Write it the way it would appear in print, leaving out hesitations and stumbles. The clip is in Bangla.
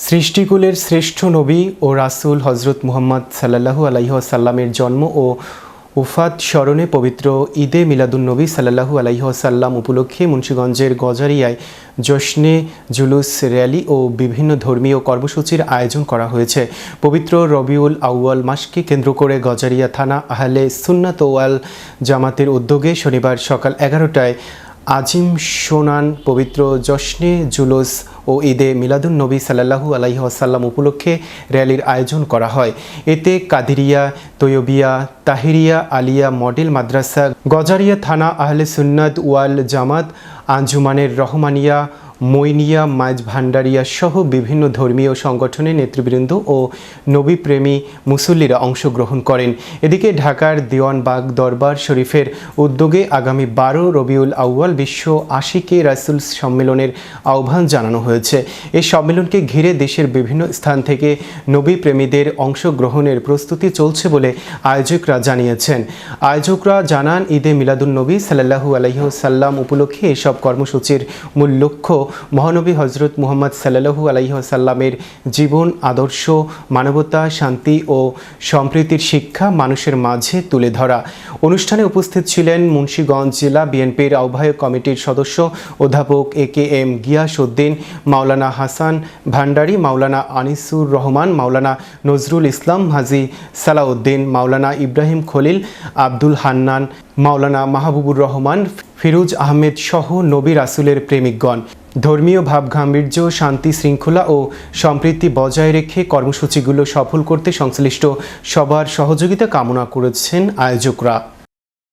সৃষ্টিকুলের শ্রেষ্ঠ নবী ও রাসূল হজরত মুহাম্মদ সাল্লাল্লাহু আলাইহি ওয়াসাল্লামের জন্ম ও ওফাত স্মরণে পবিত্র ঈদে মিলাদুন্নবী সাল্লাল্লাহু আলাইহি ওয়াসাল্লাম উপলক্ষে মুন্সিগঞ্জের গজারিয়ায় জশ্নে জুলুস র্যালি ও বিভিন্ন ধর্মীয় কর্মসূচির আয়োজন করা হয়েছে। পবিত্র রবিউল আউয়াল মাসকে কেন্দ্র করে গজারিয়া থানা আহলে সুন্নাত ওয়াল জামাতের উদ্যোগে শনিবার সকাল 11টায় আজিম শোনান পবিত্র জশ্নে জুলুস ও ঈদে মিলাদুন্নবী সাল্লাল্লাহু আলাইহি ওয়াসাল্লাম উপলক্ষে র্যালির আয়োজন করা হয়। এতে কাদিরিয়া, তৈয়বিয়া, তাহিরিয়া, আলিয়া মডেল মাদ্রাসা, গজারিয়া থানা আহলে সুন্নাত ওয়াল জামাত, আঞ্জুমানের রহমানিয়া, মইনিয়া, মাইজ ভান্ডারিয়া সহ বিভিন্ন ধর্মীয় সংগঠনের নেতৃবৃন্দ ও নবীপ্রেমী মুসল্লিরা অংশগ্রহণ করেন। এদিকে ঢাকার দেওয়ানবাগ দরবার শরীফের উদ্যোগে আগামী 12 রবিউল আউয়াল বিশ্ব আশিকে রাসূল সম্মেলনের আহ্বান জানানো হয়েছে। এই সম্মেলনকে ঘিরে দেশের বিভিন্ন স্থান থেকে নবীপ্রেমীদের অংশগ্রহণের প্রস্তুতি চলছে বলে আয়োজকরা জানিয়েছেন। আয়োজকরা জানান, ঈদে মিলাদুন্নবী সাল্লাল্লাহু আলাইহি ওয়াসাল্লাম উপলক্ষে এসব কর্মসূচির মূল লক্ষ্য মহানবী হজরত মুহাম্মদ সাল্লাল্লাহু আলাইহি ওয়াসাল্লামের জীবন আদর্শ, মানবতা, শান্তি ও সম্প্রীতির শিক্ষা মানুষের মাঝে তুলে ধরা। অনুষ্ঠানে উপস্থিত ছিলেন মুন্সিগঞ্জ জেলা বিএনপির আহ্বায়ক কমিটির সদস্য অধ্যাপক এ.কে.এম. গিয়াস উদ্দিন, মাওলানা হাসান ভান্ডারী, মাওলানা আনিসুর রহমান, মাওলানা নজরুল ইসলাম, হাজী সালাউদ্দিন, মাওলানা ইব্রাহিম খলিল, আব্দুল হান্নান, মাওলানা মাহবুবুর রহমান, ফিরোজ আহমেদ সহ নবী রাসূলের প্রেমিকগণ। ধর্মীয় ভাবগাম্ভীর্য, শান্তি শৃঙ্খলা ও সম্প্রীতি বজায় রেখে কর্মসূচিগুলো সফল করতে সংশ্লিষ্ট সবার সহযোগিতা কামনা করেছেন আয়োজকরা।